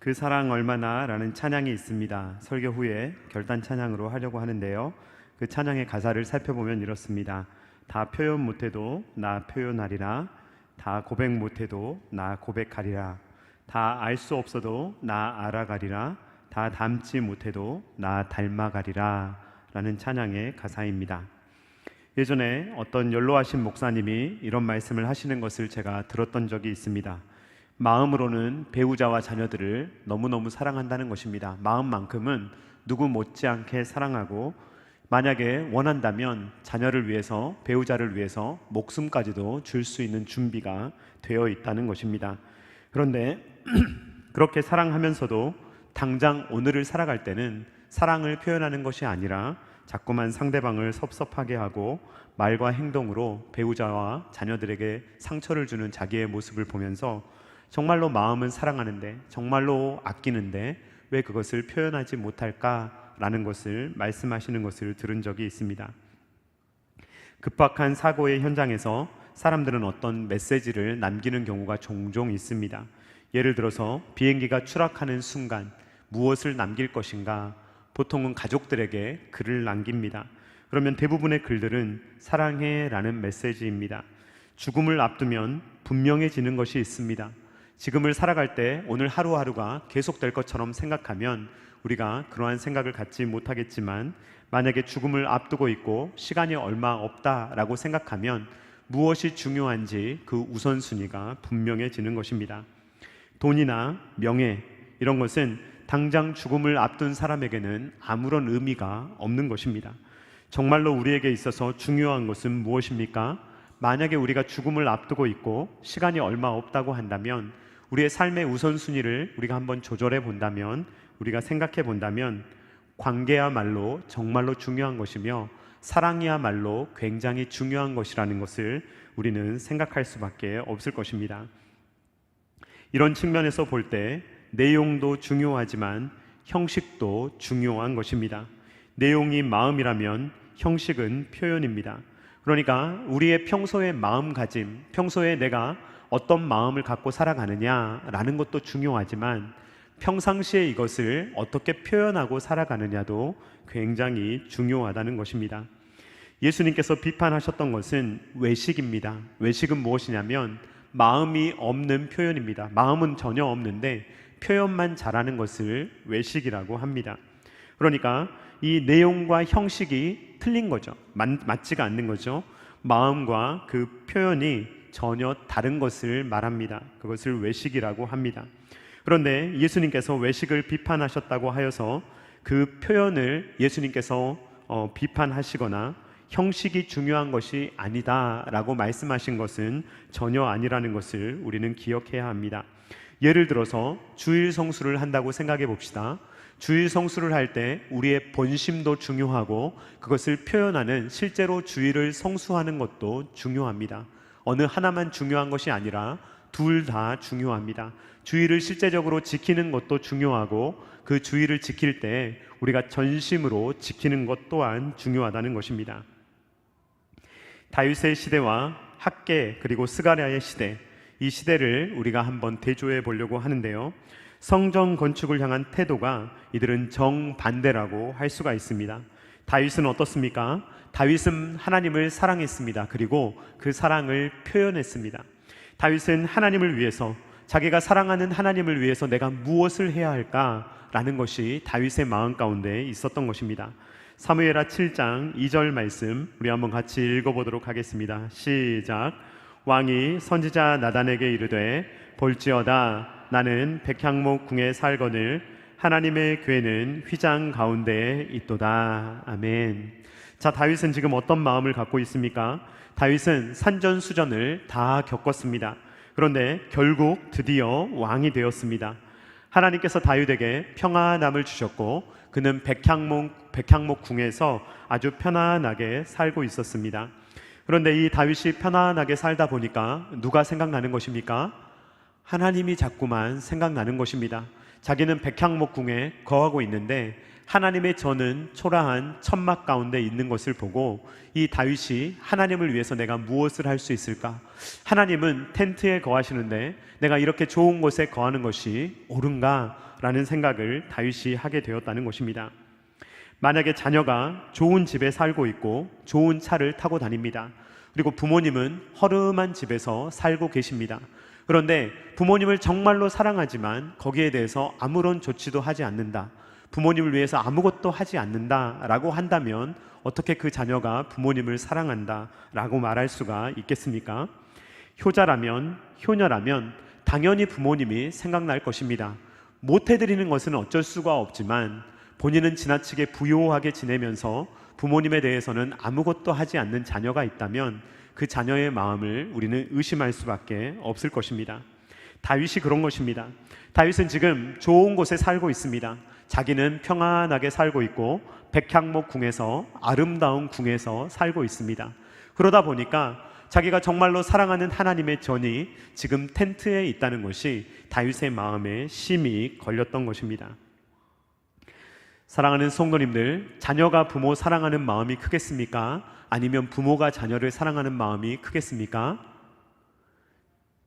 그 사랑 얼마나 라는 찬양이 있습니다. 설교 후에 결단 찬양으로 하려고 하는데요, 그 찬양의 가사를 살펴보면 이렇습니다. 다 표현 못해도 나 표현하리라, 다 고백 못해도 나 고백하리라, 다 알 수 없어도 나 알아가리라, 다 닮지 못해도 나 닮아가리라 라는 찬양의 가사입니다. 예전에 어떤 연로하신 목사님이 이런 말씀을 하시는 것을 제가 들었던 적이 있습니다. 마음으로는 배우자와 자녀들을 너무너무 사랑한다는 것입니다. 마음만큼은 누구 못지않게 사랑하고, 만약에 원한다면 자녀를 위해서, 배우자를 위해서 목숨까지도 줄 수 있는 준비가 되어 있다는 것입니다. 그런데 그렇게 사랑하면서도 당장 오늘을 살아갈 때는 사랑을 표현하는 것이 아니라 자꾸만 상대방을 섭섭하게 하고 말과 행동으로 배우자와 자녀들에게 상처를 주는 자기의 모습을 보면서 정말로 마음은 사랑하는데, 정말로 아끼는데 왜 그것을 표현하지 못할까라는 것을 말씀하시는 것을 들은 적이 있습니다. 급박한 사고의 현장에서 사람들은 어떤 메시지를 남기는 경우가 종종 있습니다. 예를 들어서 비행기가 추락하는 순간 무엇을 남길 것인가, 보통은 가족들에게 글을 남깁니다. 그러면 대부분의 글들은 사랑해 라는 메시지입니다. 죽음을 앞두면 분명해지는 것이 있습니다. 지금을 살아갈 때 오늘 하루하루가 계속될 것처럼 생각하면 우리가 그러한 생각을 갖지 못하겠지만, 만약에 죽음을 앞두고 있고 시간이 얼마 없다라고 생각하면 무엇이 중요한지 그 우선순위가 분명해지는 것입니다. 돈이나 명예, 이런 것은 당장 죽음을 앞둔 사람에게는 아무런 의미가 없는 것입니다. 정말로 우리에게 있어서 중요한 것은 무엇입니까? 만약에 우리가 죽음을 앞두고 있고 시간이 얼마 없다고 한다면, 우리의 삶의 우선순위를 우리가 한번 조절해 본다면, 우리가 생각해 본다면 관계야말로 정말로 중요한 것이며 사랑이야말로 굉장히 중요한 것이라는 것을 우리는 생각할 수밖에 없을 것입니다. 이런 측면에서 볼 때 내용도 중요하지만 형식도 중요한 것입니다. 내용이 마음이라면 형식은 표현입니다. 그러니까 우리의 평소의 마음가짐, 평소에 내가 어떤 마음을 갖고 살아가느냐라는 것도 중요하지만 평상시에 이것을 어떻게 표현하고 살아가느냐도 굉장히 중요하다는 것입니다. 예수님께서 비판하셨던 것은 외식입니다. 외식은 무엇이냐면 마음이 없는 표현입니다. 마음은 전혀 없는데 표현만 잘하는 것을 외식이라고 합니다. 그러니까 이 내용과 형식이 틀린 거죠. 맞지가 않는 거죠. 마음과 그 표현이 전혀 다른 것을 말합니다. 그것을 외식이라고 합니다. 그런데 예수님께서 외식을 비판하셨다고 하여서 그 표현을 예수님께서 비판하시거나 형식이 중요한 것이 아니다라고 말씀하신 것은 전혀 아니라는 것을 우리는 기억해야 합니다. 예를 들어서 주일 성수를 한다고 생각해 봅시다. 주일 성수를 할 때 우리의 본심도 중요하고 그것을 표현하는, 실제로 주일을 성수하는 것도 중요합니다. 어느 하나만 중요한 것이 아니라 둘 다 중요합니다. 주일을 실제적으로 지키는 것도 중요하고 그 주일을 지킬 때 우리가 전심으로 지키는 것 또한 중요하다는 것입니다. 다윗의 시대와 학계 그리고 스가랴의 시대, 이 시대를 우리가 한번 대조해 보려고 하는데요, 성전 건축을 향한 태도가 이들은 정반대라고 할 수가 있습니다. 다윗은 어떻습니까? 다윗은 하나님을 사랑했습니다. 그리고 그 사랑을 표현했습니다. 다윗은 하나님을 위해서, 자기가 사랑하는 하나님을 위해서 내가 무엇을 해야 할까라는 것이 다윗의 마음 가운데 있었던 것입니다. 사무엘하 7장 2절 말씀 우리 한번 같이 읽어보도록 하겠습니다. 시작. 왕이 선지자 나단에게 이르되 볼지어다 나는 백향목 궁에 살거늘 하나님의 궤는 휘장 가운데에 있도다. 아멘. 자, 다윗은 지금 어떤 마음을 갖고 있습니까? 다윗은 산전수전을 다 겪었습니다. 그런데 결국 드디어 왕이 되었습니다. 하나님께서 다윗에게 평안함을 주셨고 그는 백향목 궁에서 아주 편안하게 살고 있었습니다. 그런데 이 다윗이 편안하게 살다 보니까 누가 생각나는 것입니까? 하나님이 자꾸만 생각나는 것입니다. 자기는 백향목 궁에 거하고 있는데 하나님의 전은 초라한 천막 가운데 있는 것을 보고 이 다윗이 하나님을 위해서 내가 무엇을 할 수 있을까? 하나님은 텐트에 거하시는데 내가 이렇게 좋은 곳에 거하는 것이 옳은가? 라는 생각을 다윗이 하게 되었다는 것입니다. 만약에 자녀가 좋은 집에 살고 있고 좋은 차를 타고 다닙니다. 그리고 부모님은 허름한 집에서 살고 계십니다. 그런데 부모님을 정말로 사랑하지만 거기에 대해서 아무런 조치도 하지 않는다. 부모님을 위해서 아무것도 하지 않는다라고 한다면 어떻게 그 자녀가 부모님을 사랑한다라고 말할 수가 있겠습니까? 효자라면, 효녀라면 당연히 부모님이 생각날 것입니다. 못해드리는 것은 어쩔 수가 없지만 본인은 지나치게 부요하게 지내면서 부모님에 대해서는 아무것도 하지 않는 자녀가 있다면 그 자녀의 마음을 우리는 의심할 수밖에 없을 것입니다. 다윗이 그런 것입니다. 다윗은 지금 좋은 곳에 살고 있습니다. 자기는 평안하게 살고 있고 백향목 궁에서, 아름다운 궁에서 살고 있습니다. 그러다 보니까 자기가 정말로 사랑하는 하나님의 전이 지금 텐트에 있다는 것이 다윗의 마음에 심히 걸렸던 것입니다. 사랑하는 성도님들, 자녀가 부모 사랑하는 마음이 크겠습니까? 아니면 부모가 자녀를 사랑하는 마음이 크겠습니까?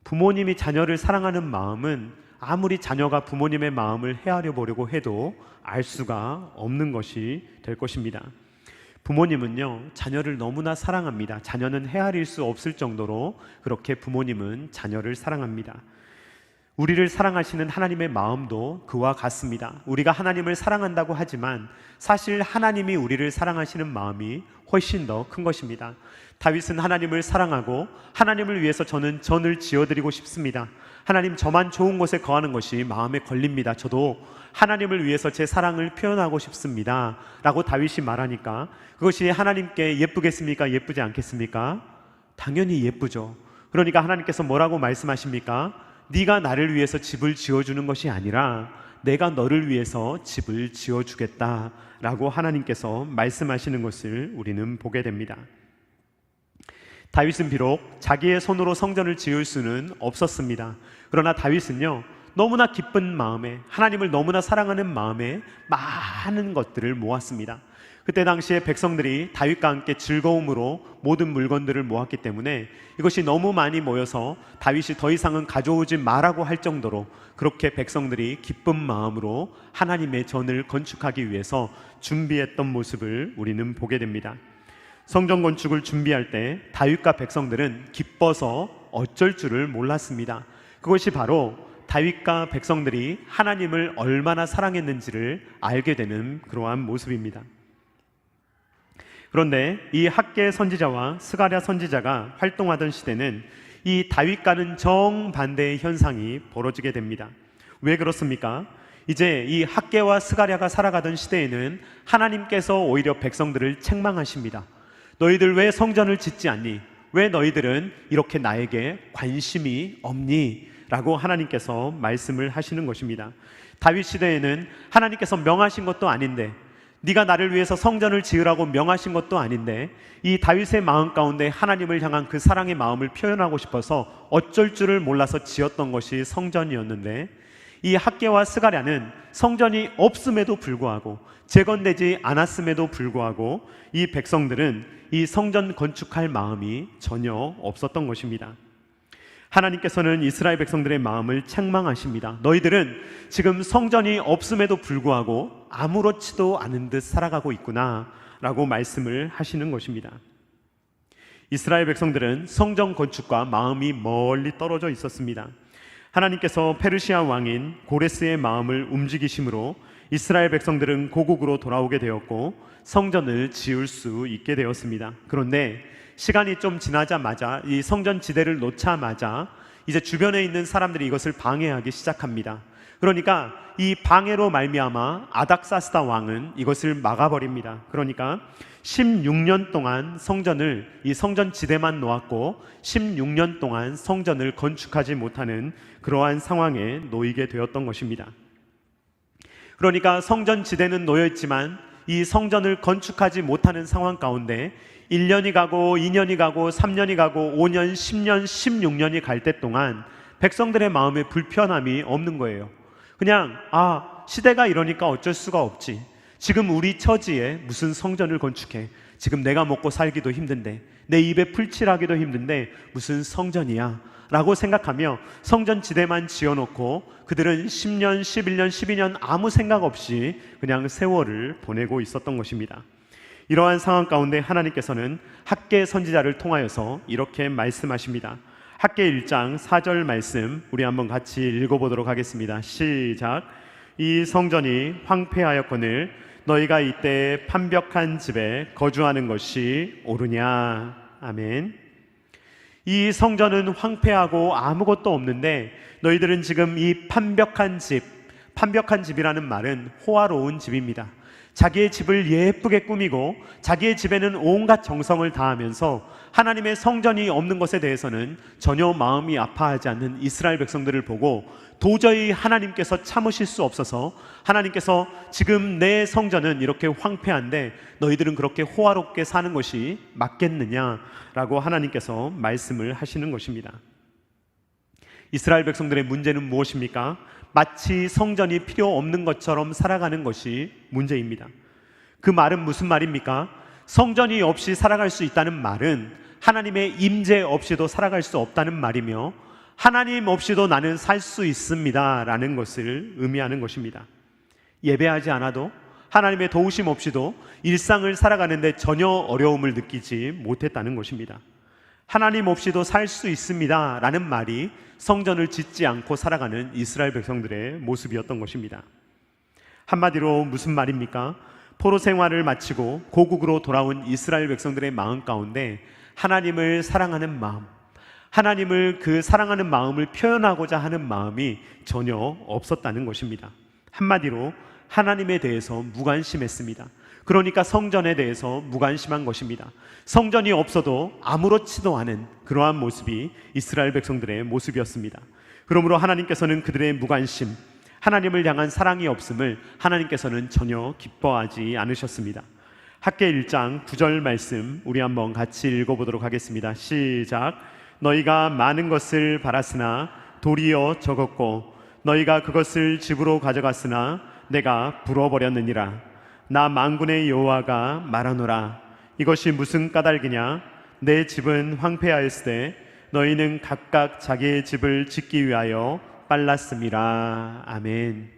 부모님이 자녀를 사랑하는 마음은 아무리 자녀가 부모님의 마음을 헤아려 보려고 해도 알 수가 없는 것이 될 것입니다. 부모님은요, 자녀를 너무나 사랑합니다. 자녀는 헤아릴 수 없을 정도로 그렇게 부모님은 자녀를 사랑합니다. 우리를 사랑하시는 하나님의 마음도 그와 같습니다. 우리가 하나님을 사랑한다고 하지만 사실 하나님이 우리를 사랑하시는 마음이 훨씬 더 큰 것입니다. 다윗은 하나님을 사랑하고 하나님을 위해서 저는 전을 지어드리고 싶습니다. 하나님, 저만 좋은 곳에 거하는 것이 마음에 걸립니다. 저도 하나님을 위해서 제 사랑을 표현하고 싶습니다 라고 다윗이 말하니까 그것이 하나님께 예쁘겠습니까? 예쁘지 않겠습니까? 당연히 예쁘죠. 그러니까 하나님께서 뭐라고 말씀하십니까? 네가 나를 위해서 집을 지어주는 것이 아니라 내가 너를 위해서 집을 지어주겠다 라고 하나님께서 말씀하시는 것을 우리는 보게 됩니다. 다윗은 비록 자기의 손으로 성전을 지을 수는 없었습니다. 그러나 다윗은요, 너무나 기쁜 마음에, 하나님을 너무나 사랑하는 마음에 많은 것들을 모았습니다. 그때 당시에 백성들이 다윗과 함께 즐거움으로 모든 물건들을 모았기 때문에 이것이 너무 많이 모여서 다윗이 더 이상은 가져오지 말라고 할 정도로 그렇게 백성들이 기쁜 마음으로 하나님의 전을 건축하기 위해서 준비했던 모습을 우리는 보게 됩니다. 성전 건축을 준비할 때 다윗과 백성들은 기뻐서 어쩔 줄을 몰랐습니다. 그것이 바로 다윗과 백성들이 하나님을 얼마나 사랑했는지를 알게 되는 그러한 모습입니다. 그런데 이 학개 선지자와 스가랴 선지자가 활동하던 시대는 이 다윗과는 정반대의 현상이 벌어지게 됩니다. 왜 그렇습니까? 이제 이 학개와 스가랴가 살아가던 시대에는 하나님께서 오히려 백성들을 책망하십니다. 너희들 왜 성전을 짓지 않니? 왜 너희들은 이렇게 나에게 관심이 없니? 라고 하나님께서 말씀을 하시는 것입니다. 다윗 시대에는 하나님께서 명하신 것도 아닌데, 네가 나를 위해서 성전을 지으라고 명하신 것도 아닌데, 이 다윗의 마음 가운데 하나님을 향한 그 사랑의 마음을 표현하고 싶어서 어쩔 줄을 몰라서 지었던 것이 성전이었는데, 이 학개와 스가랴는 성전이 없음에도 불구하고, 재건되지 않았음에도 불구하고 이 백성들은 이 성전 건축할 마음이 전혀 없었던 것입니다. 하나님께서는 이스라엘 백성들의 마음을 책망하십니다. 너희들은 지금 성전이 없음에도 불구하고 아무렇지도 않은 듯 살아가고 있구나 라고 말씀을 하시는 것입니다. 이스라엘 백성들은 성전 건축과 마음이 멀리 떨어져 있었습니다. 하나님께서 페르시아 왕인 고레스의 마음을 움직이심으로 이스라엘 백성들은 고국으로 돌아오게 되었고 성전을 지을 수 있게 되었습니다. 그런데 시간이 좀 지나자마자, 이 성전 지대를 놓자마자 이제 주변에 있는 사람들이 이것을 방해하기 시작합니다. 그러니까 이 방해로 말미암아 아닥사스다 왕은 이것을 막아버립니다. 그러니까 16년 동안 성전을, 이 성전 지대만 놓았고 16년 동안 성전을 건축하지 못하는 그러한 상황에 놓이게 되었던 것입니다. 그러니까 성전 지대는 놓여있지만 이 성전을 건축하지 못하는 상황 가운데 1년이 가고 2년이 가고 3년이 가고 5년, 10년, 16년이 갈 때 동안 백성들의 마음에 불편함이 없는 거예요. 그냥 시대가 이러니까 어쩔 수가 없지. 지금 우리 처지에 무슨 성전을 건축해? 지금 내가 먹고 살기도 힘든데, 내 입에 풀칠하기도 힘든데 무슨 성전이야? 라고 생각하며 성전 지대만 지어놓고 그들은 10년, 11년, 12년 아무 생각 없이 그냥 세월을 보내고 있었던 것입니다. 이러한 상황 가운데 하나님께서는 학개 선지자를 통하여서 이렇게 말씀하십니다. 학개 1장 4절 말씀 우리 한번 같이 읽어보도록 하겠습니다. 시작. 이 성전이 황폐하였거늘 너희가 이때 판벽한 집에 거주하는 것이 옳으냐. 아멘. 이 성전은 황폐하고 아무것도 없는데 너희들은 지금 이 판벽한 집이라는 말은 호화로운 집입니다. 자기의 집을 예쁘게 꾸미고 자기의 집에는 온갖 정성을 다하면서 하나님의 성전이 없는 것에 대해서는 전혀 마음이 아파하지 않는 이스라엘 백성들을 보고 도저히 하나님께서 참으실 수 없어서 하나님께서 지금 내 성전은 이렇게 황폐한데 너희들은 그렇게 호화롭게 사는 것이 맞겠느냐라고 하나님께서 말씀을 하시는 것입니다. 이스라엘 백성들의 문제는 무엇입니까? 마치 성전이 필요 없는 것처럼 살아가는 것이 문제입니다. 그 말은 무슨 말입니까? 성전이 없이 살아갈 수 있다는 말은 하나님의 임재 없이도 살아갈 수 없다는 말이며 하나님 없이도 나는 살 수 있습니다 라는 것을 의미하는 것입니다. 예배하지 않아도 하나님의 도우심 없이도 일상을 살아가는데 전혀 어려움을 느끼지 못했다는 것입니다. 하나님 없이도 살 수 있습니다 라는 말이 성전을 짓지 않고 살아가는 이스라엘 백성들의 모습이었던 것입니다. 한마디로 무슨 말입니까? 포로 생활을 마치고 고국으로 돌아온 이스라엘 백성들의 마음 가운데 하나님을 사랑하는 마음, 하나님을 그 사랑하는 마음을 표현하고자 하는 마음이 전혀 없었다는 것입니다. 한마디로 하나님에 대해서 무관심했습니다. 그러니까 성전에 대해서 무관심한 것입니다. 성전이 없어도 아무렇지도 않은 그러한 모습이 이스라엘 백성들의 모습이었습니다. 그러므로 하나님께서는 그들의 무관심, 하나님을 향한 사랑이 없음을 하나님께서는 전혀 기뻐하지 않으셨습니다. 학개 1장 9절 말씀 우리 한번 같이 읽어보도록 하겠습니다. 시작. 너희가 많은 것을 바랐으나 도리어 적었고 너희가 그것을 집으로 가져갔으나 내가 불어버렸느니라. 나 만군의 여호와가 말하노라. 이것이 무슨 까닭이냐? 내 집은 황폐하였을 때 너희는 각각 자기의 집을 짓기 위하여 빨랐음이라. 아멘.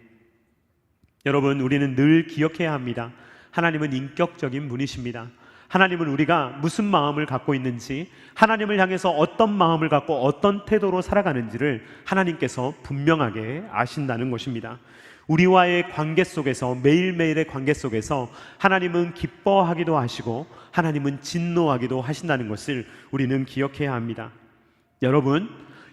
여러분, 우리는 늘 기억해야 합니다. 하나님은 인격적인 분이십니다. 하나님은 우리가 무슨 마음을 갖고 있는지, 하나님을 향해서 어떤 마음을 갖고 어떤 태도로 살아가는지를 하나님께서 분명하게 아신다는 것입니다. 우리와의 관계 속에서, 매일매일의 관계 속에서 하나님은 기뻐하기도 하시고 하나님은 진노하기도 하신다는 것을 우리는 기억해야 합니다.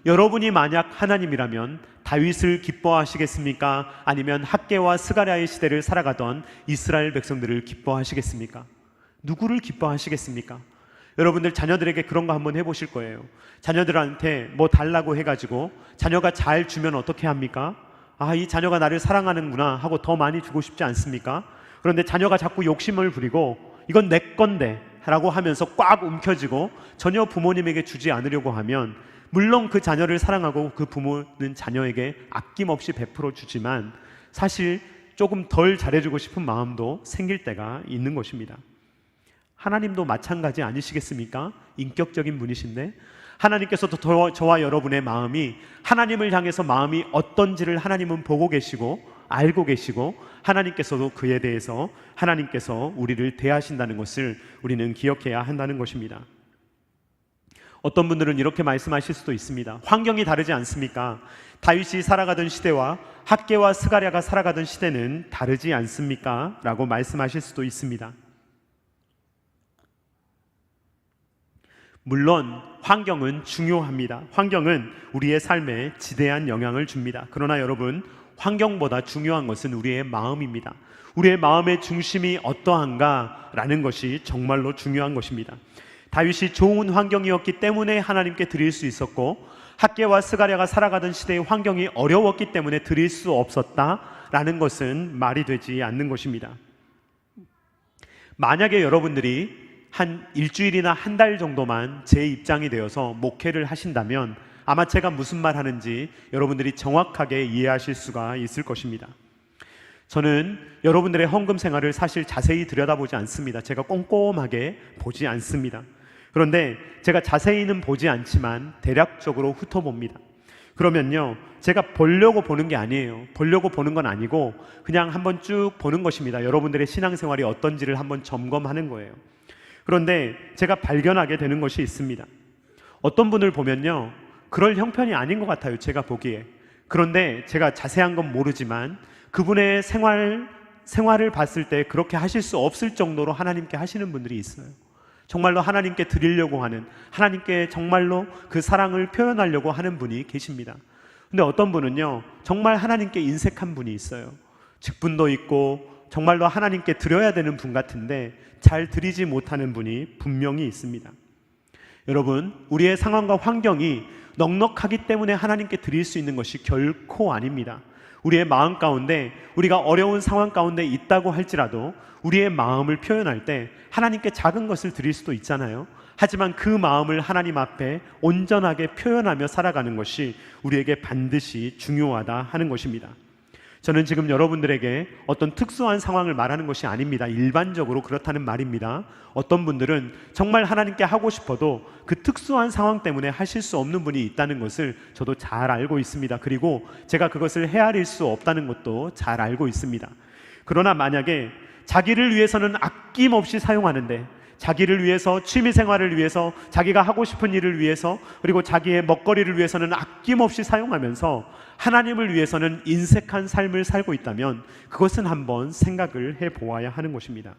여러분이 만약 하나님이라면 다윗을 기뻐하시겠습니까? 아니면 학개와 스가랴의 시대를 살아가던 이스라엘 백성들을 기뻐하시겠습니까? 누구를 기뻐하시겠습니까? 여러분들 자녀들에게 그런 거 한번 해보실 거예요. 자녀들한테 뭐 달라고 해가지고 자녀가 잘 주면 어떻게 합니까? 아, 이 자녀가 나를 사랑하는구나 하고 더 많이 주고 싶지 않습니까? 그런데 자녀가 자꾸 욕심을 부리고 이건 내 건데 라고 하면서 꽉 움켜쥐고 전혀 부모님에게 주지 않으려고 하면, 물론 그 자녀를 사랑하고 그 부모는 자녀에게 아낌없이 베풀어 주지만 사실 조금 덜 잘해주고 싶은 마음도 생길 때가 있는 것입니다. 하나님도 마찬가지 아니시겠습니까? 인격적인 분이신데 하나님께서도 저와 여러분의 마음이, 하나님을 향해서 마음이 어떤지를 하나님은 보고 계시고 알고 계시고 하나님께서도 그에 대해서 하나님께서 우리를 대하신다는 것을 우리는 기억해야 한다는 것입니다. 어떤 분들은 이렇게 말씀하실 수도 있습니다. 환경이 다르지 않습니까? 다윗이 살아가던 시대와 학개와 스가랴가 살아가던 시대는 다르지 않습니까? 라고 말씀하실 수도 있습니다. 물론 환경은 중요합니다. 환경은 우리의 삶에 지대한 영향을 줍니다. 그러나 여러분, 환경보다 중요한 것은 우리의 마음입니다. 우리의 마음의 중심이 어떠한가라는 것이 정말로 중요한 것입니다. 다윗이 좋은 환경이었기 때문에 하나님께 드릴 수 있었고, 학개와 스가랴가 살아가던 시대의 환경이 어려웠기 때문에 드릴 수 없었다라는 것은 말이 되지 않는 것입니다. 만약에 여러분들이 한 일주일이나 한 달 정도만 제 입장이 되어서 목회를 하신다면 아마 제가 무슨 말 하는지 여러분들이 정확하게 이해하실 수가 있을 것입니다. 저는 여러분들의 헌금 생활을 사실 자세히 들여다보지 않습니다. 제가 꼼꼼하게 보지 않습니다. 그런데 제가 자세히는 보지 않지만 대략적으로 훑어봅니다. 그러면요, 제가 보려고 보는 게 아니에요. 보려고 보는 건 아니고 그냥 한번 쭉 보는 것입니다. 여러분들의 신앙생활이 어떤지를 한번 점검하는 거예요. 그런데 제가 발견하게 되는 것이 있습니다. 어떤 분을 보면요, 그럴 형편이 아닌 것 같아요, 제가 보기에. 그런데 제가 자세한 건 모르지만 그분의 생활을 봤을 때 그렇게 하실 수 없을 정도로 하나님께 하시는 분들이 있어요. 정말로 하나님께 드리려고 하는, 하나님께 정말로 그 사랑을 표현하려고 하는 분이 계십니다. 근데 어떤 분은요, 정말 하나님께 인색한 분이 있어요. 직분도 있고 정말로 하나님께 드려야 되는 분 같은데 잘 드리지 못하는 분이 분명히 있습니다. 여러분, 우리의 상황과 환경이 넉넉하기 때문에 하나님께 드릴 수 있는 것이 결코 아닙니다. 우리의 마음 가운데, 우리가 어려운 상황 가운데 있다고 할지라도 우리의 마음을 표현할 때 하나님께 작은 것을 드릴 수도 있잖아요. 하지만 그 마음을 하나님 앞에 온전하게 표현하며 살아가는 것이 우리에게 반드시 중요하다 하는 것입니다. 저는 지금 여러분들에게 어떤 특수한 상황을 말하는 것이 아닙니다. 일반적으로 그렇다는 말입니다. 어떤 분들은 정말 하나님께 하고 싶어도 그 특수한 상황 때문에 하실 수 없는 분이 있다는 것을 저도 잘 알고 있습니다. 그리고 제가 그것을 헤아릴 수 없다는 것도 잘 알고 있습니다. 그러나 만약에 자기를 위해서는 아낌없이 사용하는데, 자기를 위해서, 취미생활을 위해서, 자기가 하고 싶은 일을 위해서, 그리고 자기의 먹거리를 위해서는 아낌없이 사용하면서 하나님을 위해서는 인색한 삶을 살고 있다면 그것은 한번 생각을 해보아야 하는 것입니다.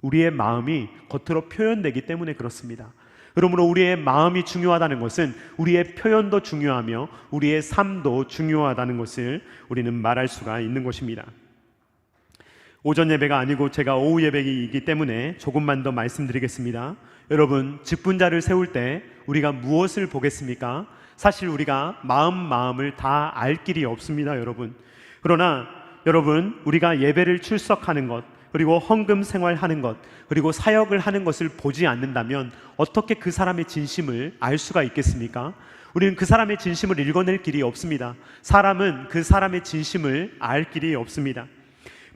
우리의 마음이 겉으로 표현되기 때문에 그렇습니다. 그러므로 우리의 마음이 중요하다는 것은 우리의 표현도 중요하며 우리의 삶도 중요하다는 것을 우리는 말할 수가 있는 것입니다. 오전 예배가 아니고 제가 오후 예배이기 때문에 조금만 더 말씀드리겠습니다. 여러분, 직분자를 세울 때 우리가 무엇을 보겠습니까? 사실 우리가 마음을 다 알 길이 없습니다, 여러분. 그러나 여러분, 우리가 예배를 출석하는 것, 그리고 헌금 생활하는 것, 그리고 사역을 하는 것을 보지 않는다면 어떻게 그 사람의 진심을 알 수가 있겠습니까? 우리는 그 사람의 진심을 읽어낼 길이 없습니다. 사람은 그 사람의 진심을 알 길이 없습니다.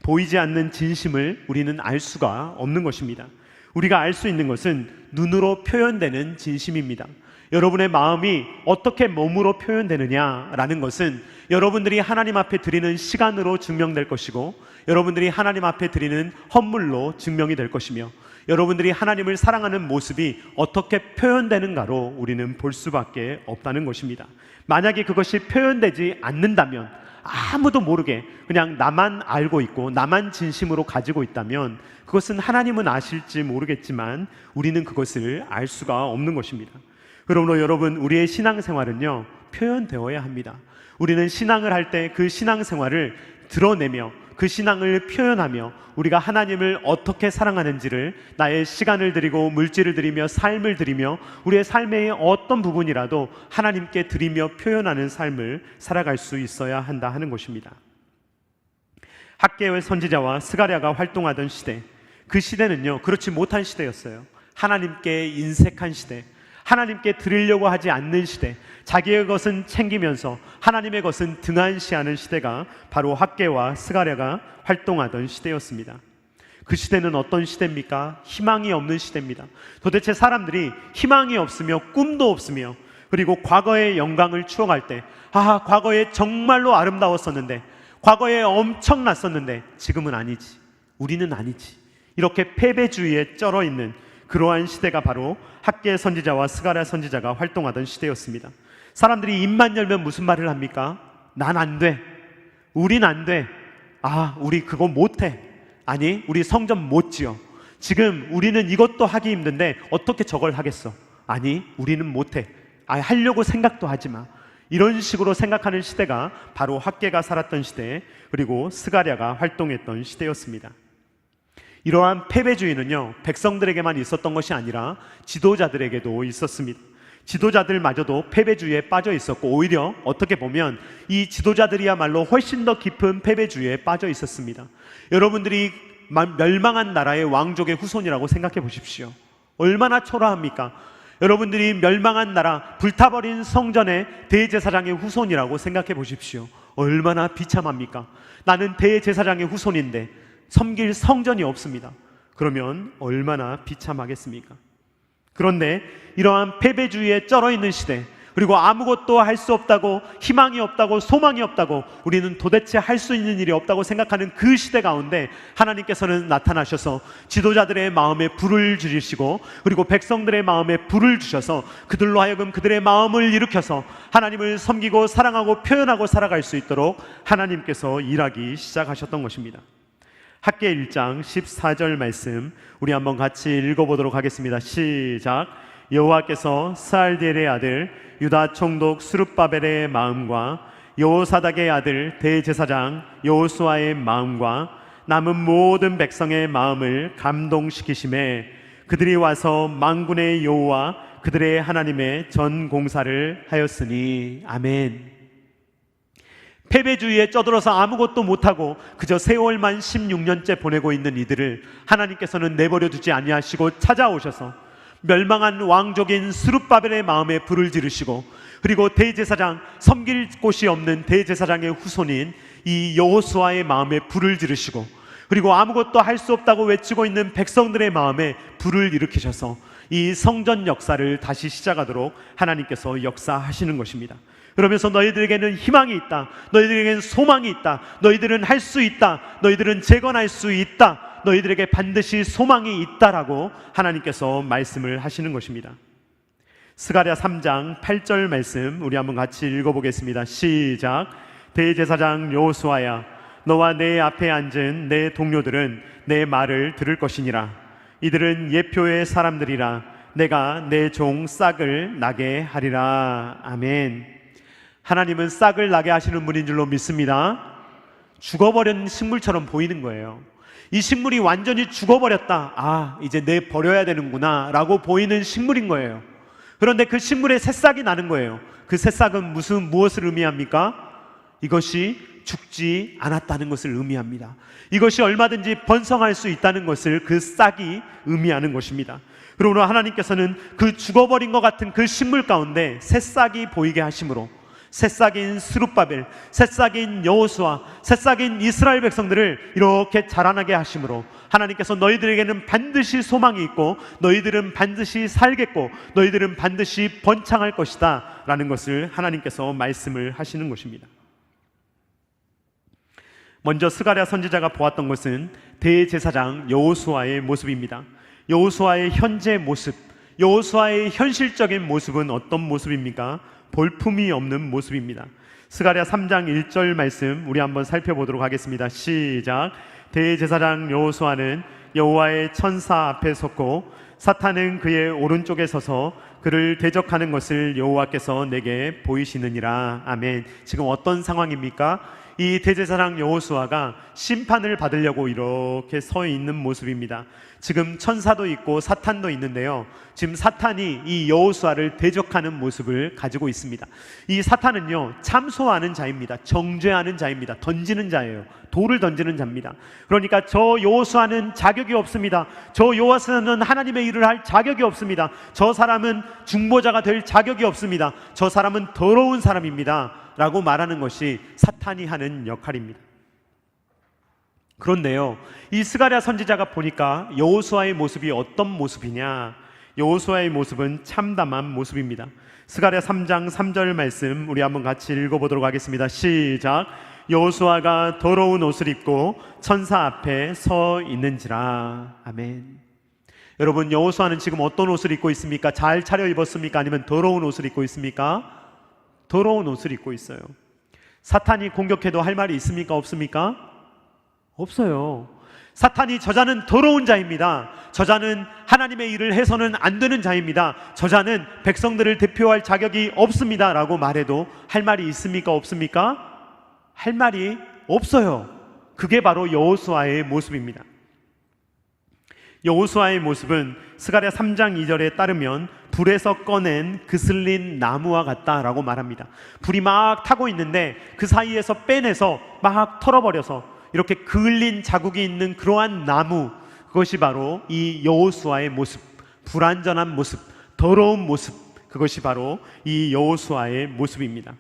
보이지 않는 진심을 우리는 알 수가 없는 것입니다. 우리가 알 수 있는 것은 눈으로 표현되는 진심입니다. 여러분의 마음이 어떻게 몸으로 표현되느냐라는 것은 여러분들이 하나님 앞에 드리는 시간으로 증명될 것이고, 여러분들이 하나님 앞에 드리는 헌물로 증명이 될 것이며, 여러분들이 하나님을 사랑하는 모습이 어떻게 표현되는가로 우리는 볼 수밖에 없다는 것입니다. 만약에 그것이 표현되지 않는다면, 아무도 모르게 그냥 나만 알고 있고 나만 진심으로 가지고 있다면 그것은 하나님은 아실지 모르겠지만 우리는 그것을 알 수가 없는 것입니다. 그러므로 여러분, 우리의 신앙생활은요, 표현되어야 합니다. 우리는 신앙을 할 때 그 신앙생활을 드러내며 그 신앙을 표현하며 우리가 하나님을 어떻게 사랑하는지를 나의 시간을 드리고 물질을 드리며 삶을 드리며 우리의 삶의 어떤 부분이라도 하나님께 드리며 표현하는 삶을 살아갈 수 있어야 한다 하는 것입니다. 학개의 선지자와 스가랴가 활동하던 시대, 그 시대는요, 그렇지 못한 시대였어요. 하나님께 인색한 시대, 하나님께 드리려고 하지 않는 시대, 자기의 것은 챙기면서 하나님의 것은 등한시하는 시대가 바로 학개와 스가랴가 활동하던 시대였습니다. 그 시대는 어떤 시대입니까? 희망이 없는 시대입니다. 도대체 사람들이 희망이 없으며 꿈도 없으며, 그리고 과거의 영광을 추억할 때, 과거에 정말로 아름다웠었는데, 과거에 엄청났었는데 지금은 아니지, 우리는 아니지, 이렇게 패배주의에 쩔어 있는 그러한 시대가 바로 학개 선지자와 스가랴 선지자가 활동하던 시대였습니다. 사람들이 입만 열면 무슨 말을 합니까? 난 안 돼, 우린 안 돼, 우리 그거 못해, 아니 우리 성전 못 지어, 지금 우리는 이것도 하기 힘든데 어떻게 저걸 하겠어, 아니 우리는 못해, 하려고 생각도 하지 마, 이런 식으로 생각하는 시대가 바로 학개가 살았던 시대, 그리고 스가랴가 활동했던 시대였습니다. 이러한 패배주의는요, 백성들에게만 있었던 것이 아니라 지도자들에게도 있었습니다. 지도자들마저도 패배주의에 빠져 있었고, 오히려 어떻게 보면 이 지도자들이야말로 훨씬 더 깊은 패배주의에 빠져 있었습니다. 여러분들이 멸망한 나라의 왕족의 후손이라고 생각해 보십시오. 얼마나 초라합니까? 여러분들이 멸망한 나라, 불타버린 성전의 대제사장의 후손이라고 생각해 보십시오. 얼마나 비참합니까? 나는 대제사장의 후손인데 섬길 성전이 없습니다. 그러면 얼마나 비참하겠습니까? 그런데 이러한 패배주의에 쩔어 있는 시대, 그리고 아무것도 할 수 없다고, 희망이 없다고, 소망이 없다고, 우리는 도대체 할 수 있는 일이 없다고 생각하는 그 시대 가운데 하나님께서는 나타나셔서 지도자들의 마음에 불을 지르시고, 그리고 백성들의 마음에 불을 주셔서 그들로 하여금 그들의 마음을 일으켜서 하나님을 섬기고 사랑하고 표현하고 살아갈 수 있도록 하나님께서 일하기 시작하셨던 것입니다. 학개 1장 14절 말씀 우리 한번 같이 읽어보도록 하겠습니다. 시작. 여호와께서 스알디엘의 아들 유다 총독 스룹바벨의 마음과 여호사닥의 아들 대제사장 여호수아의 마음과 남은 모든 백성의 마음을 감동시키심에 그들이 와서 만군의 여호와 그들의 하나님의 전 공사를 하였으니. 아멘. 패배주의에 쩌들어서 아무것도 못하고 그저 세월만 16년째 보내고 있는 이들을 하나님께서는 내버려 두지 아니하시고 찾아오셔서 멸망한 왕족인 스룹바벨의 마음에 불을 지르시고, 그리고 대제사장, 섬길 곳이 없는 대제사장의 후손인 이 여호수아의 마음에 불을 지르시고, 그리고 아무것도 할 수 없다고 외치고 있는 백성들의 마음에 불을 일으키셔서 이 성전 역사를 다시 시작하도록 하나님께서 역사하시는 것입니다. 그러면서 너희들에게는 희망이 있다, 너희들에게는 소망이 있다, 너희들은 할 수 있다, 너희들은 재건할 수 있다, 너희들에게 반드시 소망이 있다라고 하나님께서 말씀을 하시는 것입니다. 스가랴 3장 8절 말씀 우리 한번 같이 읽어보겠습니다. 시작. 대제사장 여호수아야, 너와 내 앞에 앉은 내 동료들은 내 말을 들을 것이니라. 이들은 예표의 사람들이라. 내가 내 종 싹을 나게 하리라. 아멘. 하나님은 싹을 나게 하시는 분인 줄로 믿습니다. 죽어버린 식물처럼 보이는 거예요. 이 식물이 완전히 죽어버렸다, 아, 이제 내버려야 되는구나 라고 보이는 식물인 거예요. 그런데 그 식물에 새싹이 나는 거예요. 그 새싹은 무엇을 의미합니까? 이것이 죽지 않았다는 것을 의미합니다. 이것이 얼마든지 번성할 수 있다는 것을 그 싹이 의미하는 것입니다. 그러므로 하나님께서는 그 죽어버린 것 같은 그 식물 가운데 새싹이 보이게 하심으로 새싹인 스룹바벨, 새싹인 여호수아, 새싹인 이스라엘 백성들을 이렇게 자라나게 하심으로 하나님께서 너희들에게는 반드시 소망이 있고 너희들은 반드시 살겠고 너희들은 반드시 번창할 것이다 라는 것을 하나님께서 말씀을 하시는 것입니다. 먼저 스가랴 선지자가 보았던 것은 대제사장 여호수아의 모습입니다. 여호수아의 현재 모습, 여호수아의 현실적인 모습은 어떤 모습입니까? 볼품이 없는 모습입니다. 스가랴 3장 1절 말씀 우리 한번 살펴보도록 하겠습니다. 시작. 대제사장 여호수아는 여호와의 천사 앞에 섰고 사탄은 그의 오른쪽에 서서 그를 대적하는 것을 여호와께서 내게 보이시느니라. 아멘. 지금 어떤 상황입니까? 이 대제사장 여호수아가 심판을 받으려고 이렇게 서 있는 모습입니다. 지금 천사도 있고 사탄도 있는데요, 지금 사탄이 이 여호수아를 대적하는 모습을 가지고 있습니다. 이 사탄은요, 참소하는 자입니다. 정죄하는 자입니다. 던지는 자예요. 돌을 던지는 자입니다. 그러니까 저 여호수아는 자격이 없습니다. 저 여호수아는 하나님의 일을 할 자격이 없습니다. 저 사람은 중보자가 될 자격이 없습니다. 저 사람은 더러운 사람입니다 라고 말하는 것이 사탄이 하는 역할입니다. 그런데요, 이 스가랴 선지자가 보니까 여호수아의 모습이 어떤 모습이냐? 여호수아의 모습은 참담한 모습입니다. 스가랴 3장 3절 말씀 우리 한번 같이 읽어보도록 하겠습니다. 시작. 여호수아가 더러운 옷을 입고 천사 앞에 서 있는지라. 아멘. 여러분, 여호수아는 지금 어떤 옷을 입고 있습니까? 잘 차려입었습니까? 아니면 더러운 옷을 입고 있습니까? 더러운 옷을 입고 있어요. 사탄이 공격해도 할 말이 있습니까? 없습니까? 없어요. 사탄이 저자는 더러운 자입니다. 저자는 하나님의 일을 해서는 안 되는 자입니다. 저자는 백성들을 대표할 자격이 없습니다 라고 말해도 할 말이 있습니까? 없습니까? 할 말이 없어요. 그게 바로 여호수아의 모습입니다. 여호수아의 모습은 스가랴 3장 2절에 따르면 불에서 꺼낸 그슬린 나무와 같다라고 말합니다. 불이 막 타고 있는데 그 사이에서 빼내서 막 털어버려서 이렇게 그을린 자국이 있는 그러한 나무, 그것이 바로 이 여호수아의 모습, 불완전한 모습, 더러운 모습, 그것이 바로 이 여호수아의 모습입니다.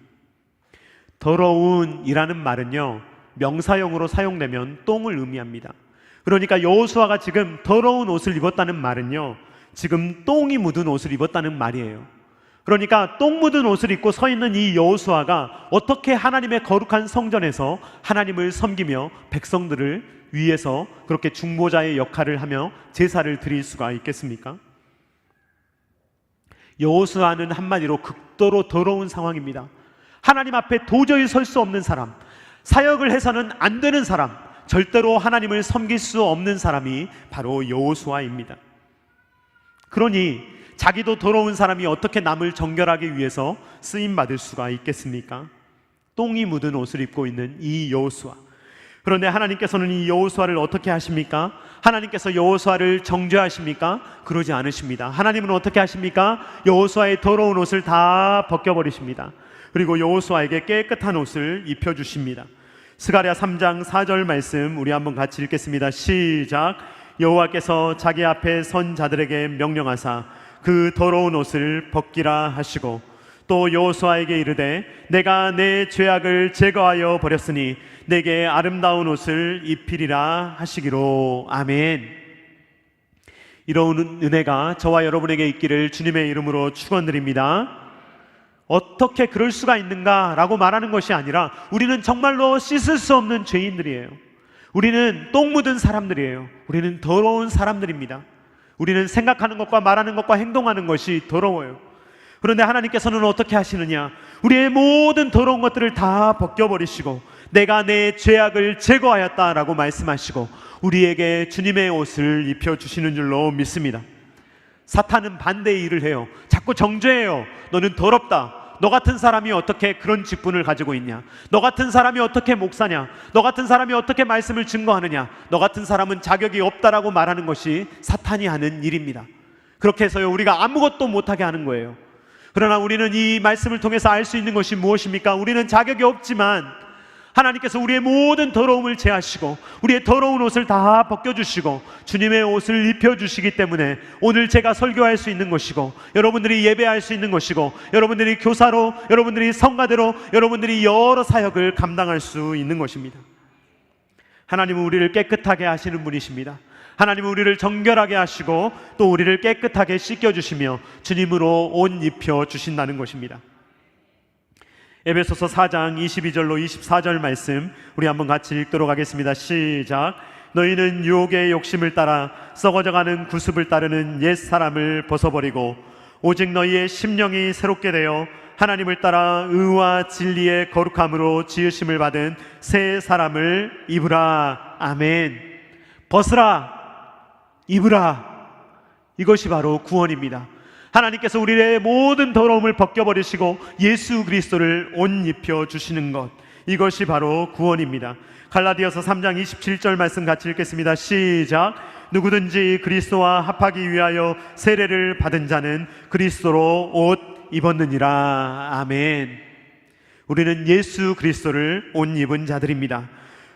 더러운이라는 말은요, 명사형으로 사용되면 똥을 의미합니다. 그러니까 여호수아가 지금 더러운 옷을 입었다는 말은요, 지금 똥이 묻은 옷을 입었다는 말이에요. 그러니까 똥 묻은 옷을 입고 서 있는 이 여호수아가 어떻게 하나님의 거룩한 성전에서 하나님을 섬기며 백성들을 위해서 그렇게 중보자의 역할을 하며 제사를 드릴 수가 있겠습니까? 여호수아는 한마디로 극도로 더러운 상황입니다. 하나님 앞에 도저히 설 수 없는 사람, 사역을 해서는 안 되는 사람, 절대로 하나님을 섬길 수 없는 사람이 바로 여호수아입니다. 그러니 자기도 더러운 사람이 어떻게 남을 정결하기 위해서 쓰임받을 수가 있겠습니까? 똥이 묻은 옷을 입고 있는 이 여호수아. 그런데 하나님께서는 이 여호수아를 어떻게 하십니까? 하나님께서 여호수아를 정죄하십니까? 그러지 않으십니다. 하나님은 어떻게 하십니까? 여호수아의 더러운 옷을 다 벗겨버리십니다. 그리고 여호수아에게 깨끗한 옷을 입혀주십니다. 스가랴 3장 4절 말씀 우리 한번 같이 읽겠습니다. 시작. 여호와께서 자기 앞에 선 자들에게 명령하사 그 더러운 옷을 벗기라 하시고, 또 여호수아에게 이르되 내가 내 죄악을 제거하여 버렸으니 내게 아름다운 옷을 입히리라 하시기로. 아멘. 이런 은혜가 저와 여러분에게 있기를 주님의 이름으로 축원드립니다. 어떻게 그럴 수가 있는가 라고 말하는 것이 아니라 우리는 정말로 씻을 수 없는 죄인들이에요. 우리는 똥 묻은 사람들이에요. 우리는 더러운 사람들입니다. 우리는 생각하는 것과 말하는 것과 행동하는 것이 더러워요. 그런데 하나님께서는 어떻게 하시느냐? 우리의 모든 더러운 것들을 다 벗겨버리시고 내가 내 죄악을 제거하였다라고 말씀하시고 우리에게 주님의 옷을 입혀주시는 줄로 믿습니다. 사탄은 반대의 일을 해요. 자꾸 정죄해요. 너는 더럽다. 너 같은 사람이 어떻게 그런 직분을 가지고 있냐? 너 같은 사람이 어떻게 목사냐? 너 같은 사람이 어떻게 말씀을 증거하느냐? 너 같은 사람은 자격이 없다라고 말하는 것이 사탄이 하는 일입니다. 그렇게 해서요, 우리가 아무것도 못하게 하는 거예요. 그러나 우리는 이 말씀을 통해서 알 수 있는 것이 무엇입니까? 우리는 자격이 없지만 하나님께서 우리의 모든 더러움을 제하시고 우리의 더러운 옷을 다 벗겨주시고 주님의 옷을 입혀주시기 때문에 오늘 제가 설교할 수 있는 것이고, 여러분들이 예배할 수 있는 것이고, 여러분들이 교사로, 여러분들이 성가대로, 여러분들이 여러 사역을 감당할 수 있는 것입니다. 하나님은 우리를 깨끗하게 하시는 분이십니다. 하나님은 우리를 정결하게 하시고 또 우리를 깨끗하게 씻겨주시며 주님으로 옷 입혀주신다는 것입니다. 에베소서 4장 22절로 24절 말씀 우리 한번 같이 읽도록 하겠습니다. 시작. 너희는 유혹의 욕심을 따라 썩어져가는 구습을 따르는 옛사람을 벗어버리고 오직 너희의 심령이 새롭게 되어 하나님을 따라 의와 진리의 거룩함으로 지으심을 받은 새 사람을 입으라. 아멘. 벗으라, 입으라. 이것이 바로 구원입니다. 하나님께서 우리의 모든 더러움을 벗겨버리시고 예수 그리스도를 옷 입혀 주시는 것, 이것이 바로 구원입니다. 갈라디아서 3장 27절 말씀 같이 읽겠습니다. 시작. 누구든지 그리스도와 합하기 위하여 세례를 받은 자는 그리스도로 옷 입었느니라. 아멘. 우리는 예수 그리스도를 옷 입은 자들입니다.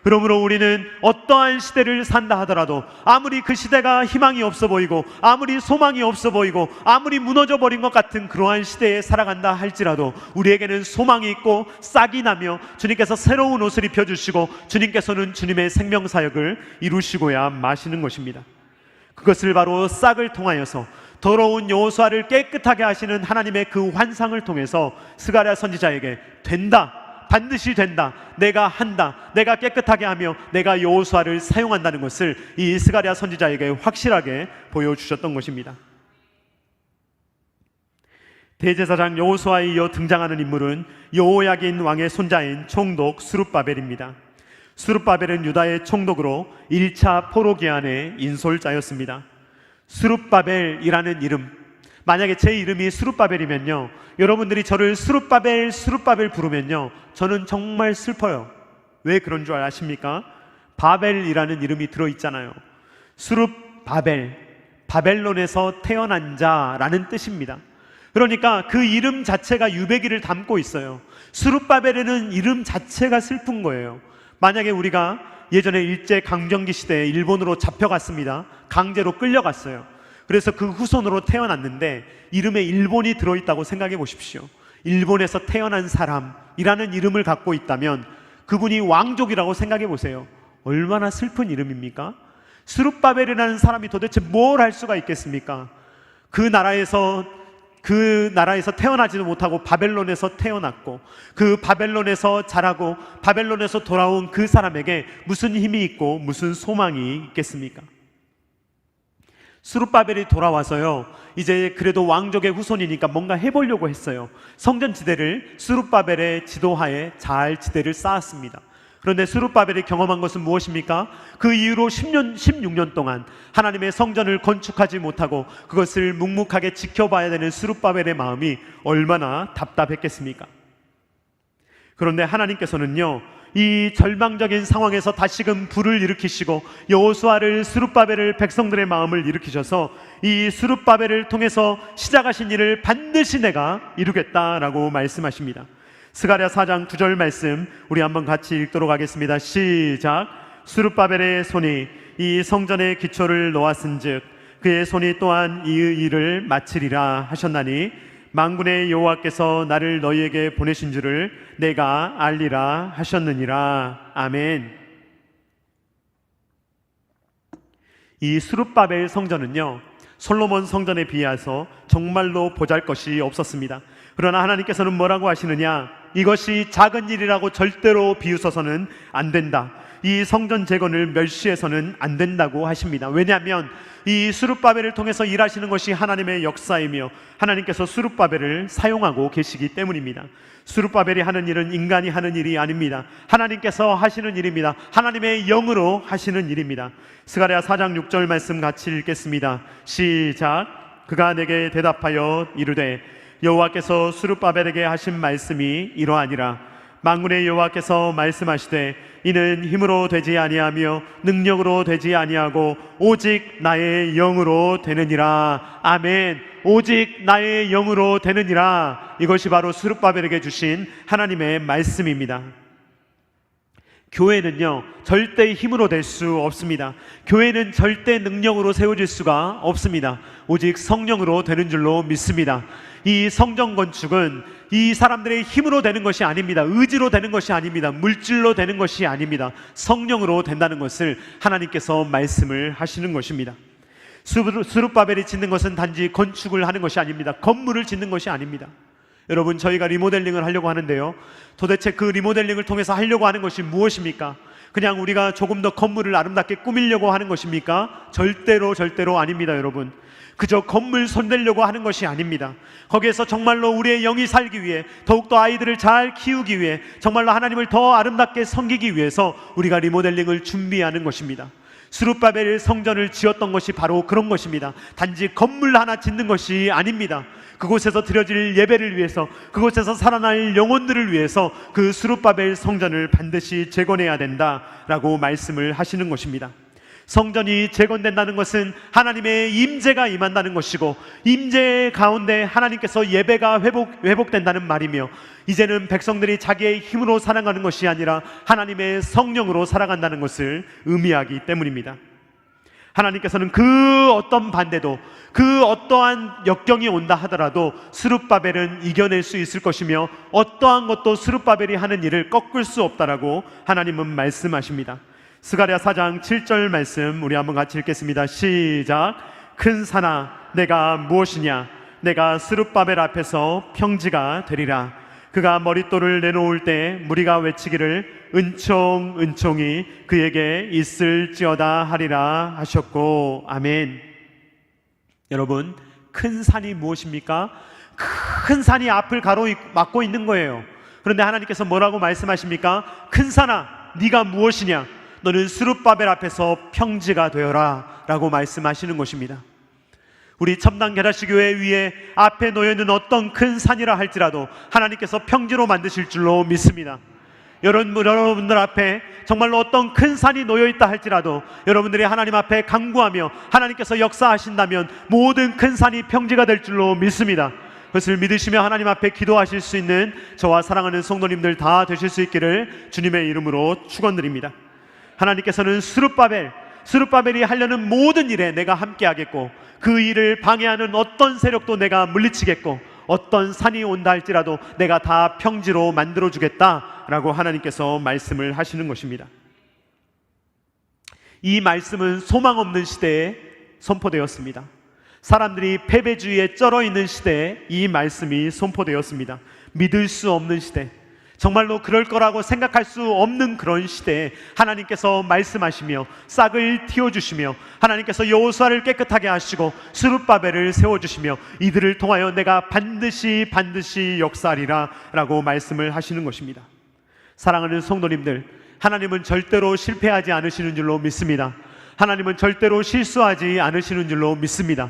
그러므로 우리는 어떠한 시대를 산다 하더라도, 아무리 그 시대가 희망이 없어 보이고 아무리 소망이 없어 보이고 아무리 무너져 버린 것 같은 그러한 시대에 살아간다 할지라도 우리에게는 소망이 있고 싹이 나며 주님께서 새로운 옷을 입혀주시고 주님께서는 주님의 생명사역을 이루시고야 마시는 것입니다. 그것을 바로 싹을 통하여서 더러운 여호수아를 깨끗하게 하시는 하나님의 그 환상을 통해서 스가랴 선지자에게 된다, 반드시 된다, 내가 한다, 내가 깨끗하게 하며 내가 여호수아를 사용한다는 것을 이 스가랴 선지자에게 확실하게 보여주셨던 것입니다. 대제사장 여호수아에 이어 등장하는 인물은 여호야긴 왕의 손자인 총독 스룹바벨입니다. 스룹바벨은 유다의 총독으로 1차 포로 기한의 인솔자였습니다. 스룹바벨이라는 이름, 만약에 제 이름이 스룹바벨이면요, 여러분들이 저를 스룹바벨 부르면요, 저는 정말 슬퍼요. 왜 그런 줄 아십니까? 바벨이라는 이름이 들어있잖아요. 스룹바벨, 바벨론에서 태어난 자라는 뜻입니다. 그러니까 그 이름 자체가 유배기를 담고 있어요. 스룹바벨에는 이름 자체가 슬픈 거예요. 만약에 우리가 예전에 일제 강점기 시대에 일본으로 잡혀갔습니다. 강제로 끌려갔어요. 그래서 그 후손으로 태어났는데 이름에 일본이 들어있다고 생각해 보십시오. 일본에서 태어난 사람이라는 이름을 갖고 있다면 그분이 왕족이라고 생각해 보세요. 얼마나 슬픈 이름입니까? 스룹바벨이라는 사람이 도대체 뭘 할 수가 있겠습니까? 그 나라에서 태어나지도 못하고 바벨론에서 태어났고, 그 바벨론에서 자라고 바벨론에서 돌아온 그 사람에게 무슨 힘이 있고 무슨 소망이 있겠습니까? 스룹바벨이 돌아와서요, 이제 그래도 왕족의 후손이니까 뭔가 해보려고 했어요. 성전 지대를 스룹바벨의 지도하에 잘 지대를 쌓았습니다. 그런데 스룹바벨이 경험한 것은 무엇입니까? 그 이후로 16년 동안 하나님의 성전을 건축하지 못하고 그것을 묵묵하게 지켜봐야 되는 스룹바벨의 마음이 얼마나 답답했겠습니까? 그런데 하나님께서는요, 이 절망적인 상황에서 다시금 불을 일으키시고 여호수아를, 스룹바벨을, 백성들의 마음을 일으키셔서 이 스룹바벨을 통해서 시작하신 일을 반드시 내가 이루겠다라고 말씀하십니다. 스가랴 4장 9절 말씀 우리 한번 같이 읽도록 하겠습니다. 시작. 스룹바벨의 손이 이 성전의 기초를 놓았은즉 그의 손이 또한 이 일을 마치리라 하셨나니 만군의 여호와께서 나를 너희에게 보내신 줄을 내가 알리라 하셨느니라. 아멘. 이 스룹바벨 성전은요, 솔로몬 성전에 비해서 정말로 보잘것이 없었습니다. 그러나 하나님께서는 뭐라고 하시느냐? 이것이 작은 일이라고 절대로 비웃어서는 안 된다. 이 성전 재건을 멸시해서는 안 된다고 하십니다. 왜냐하면 이 스룹바벨을 통해서 일하시는 것이 하나님의 역사이며 하나님께서 스룹바벨을 사용하고 계시기 때문입니다. 스룹바벨이 하는 일은 인간이 하는 일이 아닙니다. 하나님께서 하시는 일입니다. 하나님의 영으로 하시는 일입니다. 스가랴 4장 6절 말씀 같이 읽겠습니다. 시작. 그가 내게 대답하여 이르되 여호와께서 스룹바벨에게 하신 말씀이 이러하니라. 만군의 여호와께서 말씀하시되 이는 힘으로 되지 아니하며 능력으로 되지 아니하고 오직 나의 영으로 되느니라. 아멘. 오직 나의 영으로 되느니라. 이것이 바로 스룹바벨에게 주신 하나님의 말씀입니다. 교회는요, 절대 힘으로 될 수 없습니다. 교회는 절대 능력으로 세워질 수가 없습니다. 오직 성령으로 되는 줄로 믿습니다. 이 성전 건축은 이 사람들의 힘으로 되는 것이 아닙니다. 의지로 되는 것이 아닙니다. 물질로 되는 것이 아닙니다. 성령으로 된다는 것을 하나님께서 말씀을 하시는 것입니다. 스룹바벨이 짓는 것은 단지 건축을 하는 것이 아닙니다. 건물을 짓는 것이 아닙니다. 여러분, 저희가 리모델링을 하려고 하는데요, 도대체 그 리모델링을 통해서 하려고 하는 것이 무엇입니까? 그냥 우리가 조금 더 건물을 아름답게 꾸미려고 하는 것입니까? 절대로 아닙니다. 여러분, 그저 건물 손대려고 하는 것이 아닙니다. 거기에서 정말로 우리의 영이 살기 위해, 더욱더 아이들을 잘 키우기 위해, 정말로 하나님을 더 아름답게 섬기기 위해서 우리가 리모델링을 준비하는 것입니다. 스룹바벨 성전을 지었던 것이 바로 그런 것입니다. 단지 건물 하나 짓는 것이 아닙니다. 그곳에서 드려질 예배를 위해서, 그곳에서 살아날 영혼들을 위해서 그 스룹바벨 성전을 반드시 재건해야 된다라고 말씀을 하시는 것입니다. 성전이 재건된다는 것은 하나님의 임재가 임한다는 것이고, 임재 가운데 하나님께서 예배가 회복된다는 말이며, 이제는 백성들이 자기의 힘으로 살아가는 것이 아니라 하나님의 성령으로 살아간다는 것을 의미하기 때문입니다. 하나님께서는 그 어떤 반대도, 그 어떠한 역경이 온다 하더라도 스룹바벨은 이겨낼 수 있을 것이며 어떠한 것도 스룹바벨이 하는 일을 꺾을 수 없다라고 하나님은 말씀하십니다. 스가랴 4장 7절 말씀 우리 한번 같이 읽겠습니다. 시작. 큰 산아 내가 무엇이냐? 내가 스룹바벨 앞에서 평지가 되리라. 그가 머릿돌을 내놓을 때 무리가 외치기를 은총이 그에게 있을지어다 하리라 하셨고. 아멘. 여러분, 큰 산이 무엇입니까? 큰 산이 앞을 가로막고 있는 거예요. 그런데 하나님께서 뭐라고 말씀하십니까? 큰 산아 네가 무엇이냐? 너는 스룹바벨 앞에서 평지가 되어라 라고 말씀하시는 것입니다. 우리 첨단 게라시 교회 위에 앞에 놓여있는 어떤 큰 산이라 할지라도 하나님께서 평지로 만드실 줄로 믿습니다. 여러분들 앞에 정말로 어떤 큰 산이 놓여있다 할지라도 여러분들이 하나님 앞에 간구하며 하나님께서 역사하신다면 모든 큰 산이 평지가 될 줄로 믿습니다. 그것을 믿으시며 하나님 앞에 기도하실 수 있는 저와 사랑하는 성도님들 다 되실 수 있기를 주님의 이름으로 축원드립니다. 하나님께서는 스룹바벨이 하려는 모든 일에 내가 함께하겠고 그 일을 방해하는 어떤 세력도 내가 물리치겠고 어떤 산이 온다 할지라도 내가 다 평지로 만들어주겠다라고 하나님께서 말씀을 하시는 것입니다. 이 말씀은 소망 없는 시대에 선포되었습니다. 사람들이 패배주의에 쩔어 있는 시대에 이 말씀이 선포되었습니다. 믿을 수 없는 시대, 정말로 그럴 거라고 생각할 수 없는 그런 시대에 하나님께서 말씀하시며 싹을 틔워주시며 하나님께서 여호수아를 깨끗하게 하시고 스룹바벨을 세워주시며 이들을 통하여 내가 반드시 역사하리라 라고 말씀을 하시는 것입니다. 사랑하는 성도님들, 하나님은 절대로 실패하지 않으시는 줄로 믿습니다. 하나님은 절대로 실수하지 않으시는 줄로 믿습니다.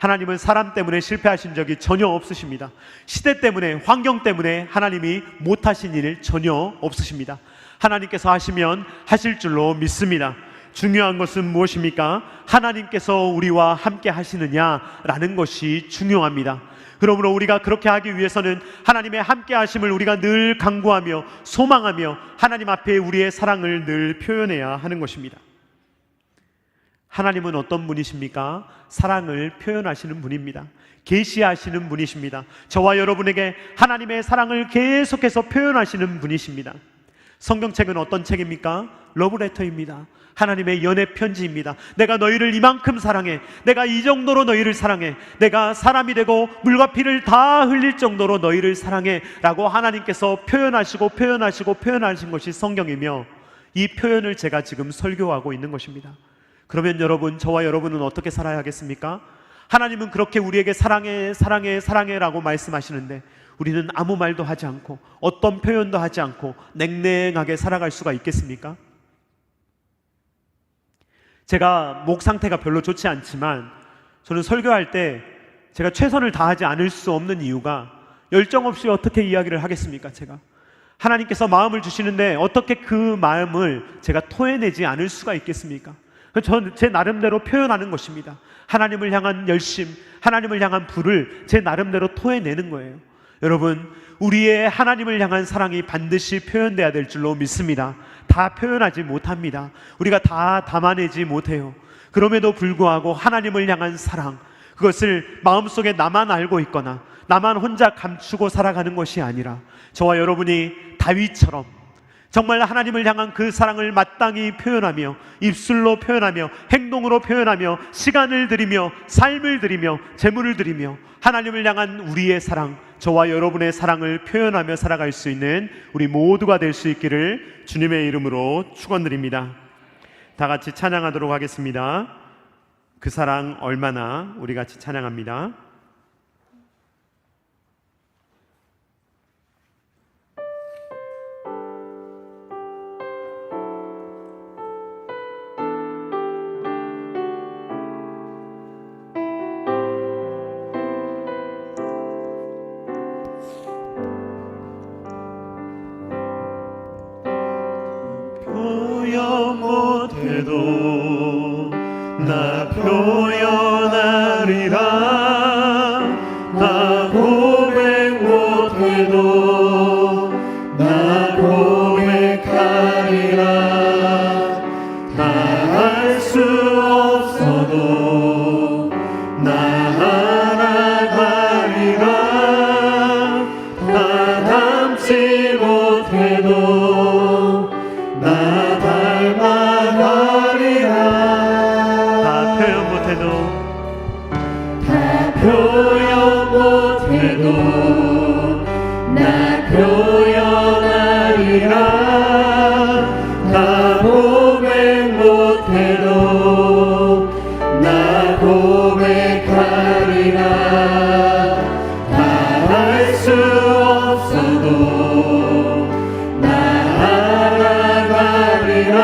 하나님은 사람 때문에 실패하신 적이 전혀 없으십니다. 시대 때문에, 환경 때문에 하나님이 못하신 일 전혀 없으십니다. 하나님께서 하시면 하실 줄로 믿습니다. 중요한 것은 무엇입니까? 하나님께서 우리와 함께 하시느냐라는 것이 중요합니다. 그러므로 우리가 그렇게 하기 위해서는 하나님의 함께 하심을 우리가 늘 간구하며 소망하며 하나님 앞에 우리의 사랑을 늘 표현해야 하는 것입니다. 하나님은 어떤 분이십니까? 사랑을 표현하시는 분입니다. 계시하시는 분이십니다. 저와 여러분에게 하나님의 사랑을 계속해서 표현하시는 분이십니다. 성경책은 어떤 책입니까? 러브레터입니다. 하나님의 연애 편지입니다. 내가 너희를 이만큼 사랑해, 내가 이 정도로 너희를 사랑해, 내가 사람이 되고 물과 피를 다 흘릴 정도로 너희를 사랑해 라고 하나님께서 표현하신 것이 성경이며, 이 표현을 제가 지금 설교하고 있는 것입니다. 그러면 여러분, 저와 여러분은 어떻게 살아야 하겠습니까? 하나님은 그렇게 우리에게 사랑해 라고 말씀하시는데 우리는 아무 말도 하지 않고 어떤 표현도 하지 않고 냉랭하게 살아갈 수가 있겠습니까? 제가 목 상태가 별로 좋지 않지만 저는 설교할 때 제가 최선을 다하지 않을 수 없는 이유가, 열정 없이 어떻게 이야기를 하겠습니까? 제가 하나님께서 마음을 주시는데 어떻게 그 마음을 제가 토해내지 않을 수가 있겠습니까? 저는 제 나름대로 표현하는 것입니다. 하나님을 향한 열심, 하나님을 향한 불을 제 나름대로 토해내는 거예요. 여러분, 우리의 하나님을 향한 사랑이 반드시 표현돼야 될 줄로 믿습니다. 다 표현하지 못합니다. 우리가 다 담아내지 못해요. 그럼에도 불구하고 하나님을 향한 사랑, 그것을 마음속에 나만 알고 있거나 나만 혼자 감추고 살아가는 것이 아니라 저와 여러분이 다윗처럼 정말 하나님을 향한 그 사랑을 마땅히 표현하며 입술로 표현하며 행동으로 표현하며 시간을 들이며 삶을 들이며 재물을 들이며 하나님을 향한 우리의 사랑, 저와 여러분의 사랑을 표현하며 살아갈 수 있는 우리 모두가 될 수 있기를 주님의 이름으로 축원드립니다. 다 같이 찬양하도록 하겠습니다. 그 사랑 얼마나, 우리 같이 찬양합니다. 못해도 나 표현하리라, 나 고백 못해도 나 고백하리라, 다 할 수 없어도 나 알아가리라, 나 닮지 못해도 나 닮아가리라. 다 표현 못해도 나 표현하리라, 나 고백 못해도 나 고백하리라, 다 할 수 없어도 나 알아가리라,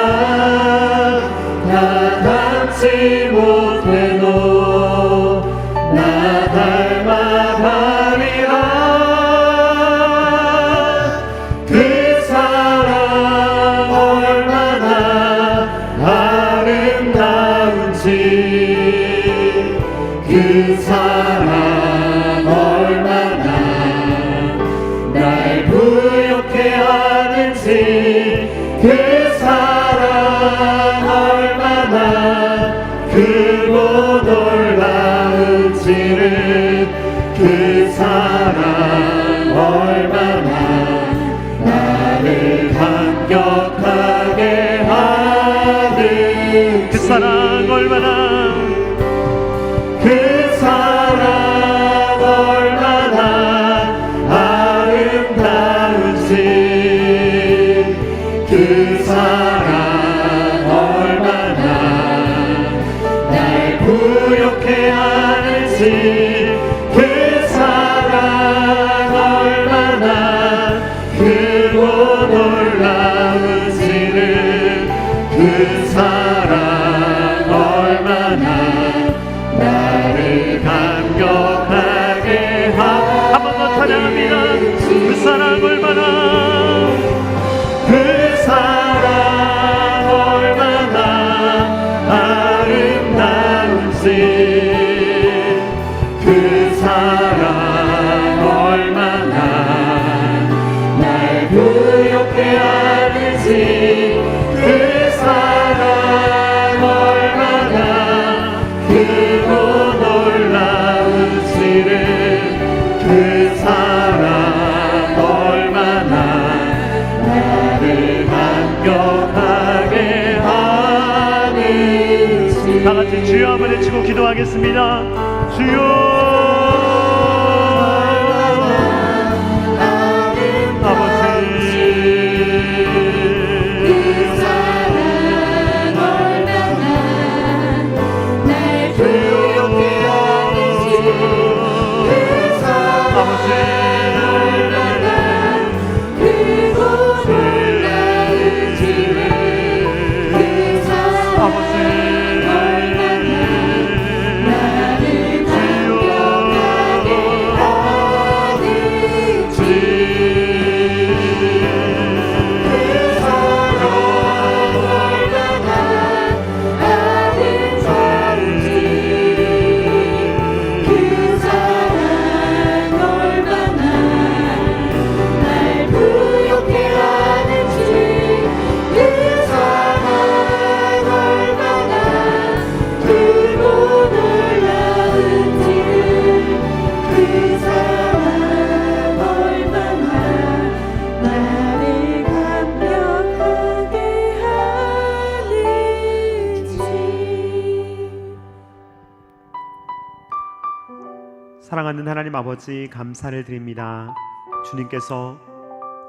나 닮지 못해도 나 닮아가리라. 그 사랑 얼마나 아름다운지, 그 사랑 얼마나 날 부욕해 하는지, 그 사랑 얼마나 크고 놀라운지를, 그 사랑 얼마나 나를 감격하게 하는지 그 사랑 얼마나 그 사랑 얼마나 아름다운지 그 사랑 얼마나 날 부욕해 하는지 그 사랑 얼마나 크고 놀라운지를 그 사랑 얼마나 나를 감격하게 한 번 더 찬양합니다. 그 사랑 얼마나 그 사랑 얼마나 아름다운지 그 사랑 얼마나 날 부욕해 하는지 그 사랑 얼마나 크고 놀라운지를 그 사랑 얼마나 나를 감격하게 하는지 다같이 주여 한번 외치고 기도하겠습니다. 주여 사랑하는 하나님 아버지 감사를 드립니다. 주님께서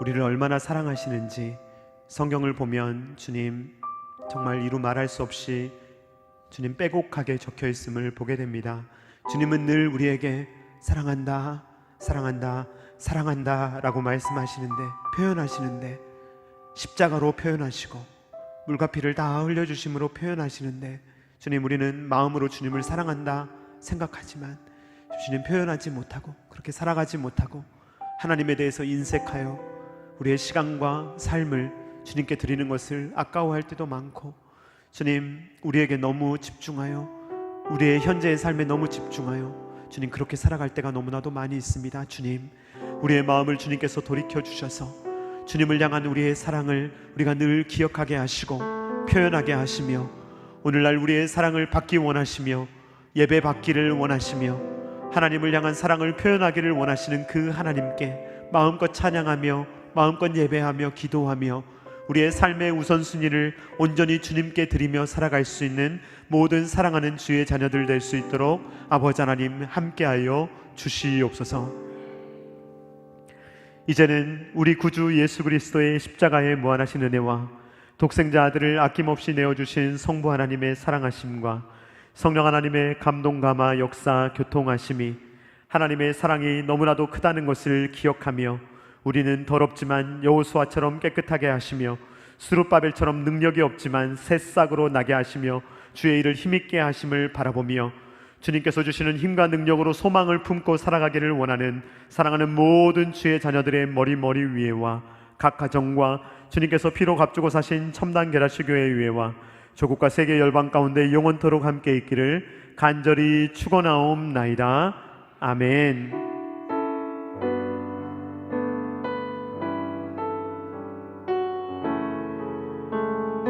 우리를 얼마나 사랑하시는지 성경을 보면 주님 정말 이루 말할 수 없이 주님 빼곡하게 적혀 있음을 보게 됩니다. 주님은 늘 우리에게 사랑한다, 사랑한다, 사랑한다 라고 말씀하시는데 표현하시는데 십자가로 표현하시고 물과 피를 다 흘려주심으로 표현하시는데 주님 우리는 마음으로 주님을 사랑한다 생각하지만 주님 표현하지 못하고 그렇게 살아가지 못하고 하나님에 대해서 인색하여 우리의 시간과 삶을 주님께 드리는 것을 아까워할 때도 많고 주님 우리에게 너무 집중하여 우리의 현재의 삶에 너무 집중하여 주님 그렇게 살아갈 때가 너무나도 많이 있습니다. 주님 우리의 마음을 주님께서 돌이켜 주셔서 주님을 향한 우리의 사랑을 우리가 늘 기억하게 하시고 표현하게 하시며 오늘날 우리의 사랑을 받기 원하시며 예배 받기를 원하시며 하나님을 향한 사랑을 표현하기를 원하시는 그 하나님께 마음껏 찬양하며 마음껏 예배하며 기도하며 우리의 삶의 우선순위를 온전히 주님께 드리며 살아갈 수 있는 모든 사랑하는 주의 자녀들 될 수 있도록 아버지 하나님 함께하여 주시옵소서. 이제는 우리 구주 예수 그리스도의 십자가의 무한하신 은혜와 독생자 아들을 아낌없이 내어주신 성부 하나님의 사랑하심과 성령 하나님의 감동 감화 역사 교통하심이 하나님의 사랑이 너무나도 크다는 것을 기억하며 우리는 더럽지만 여호수아처럼 깨끗하게 하시며 스룹바벨처럼 능력이 없지만 새싹으로 나게 하시며 주의 일을 힘있게 하심을 바라보며 주님께서 주시는 힘과 능력으로 소망을 품고 살아가기를 원하는 사랑하는 모든 주의 자녀들의 머리 위에와 각 가정과 주님께서 피로 값주고 사신 첨단 게라시교회 위에와 조국과 세계 열방 가운데 영원토록 함께 있기를 간절히 축원하옵나이다. 아멘.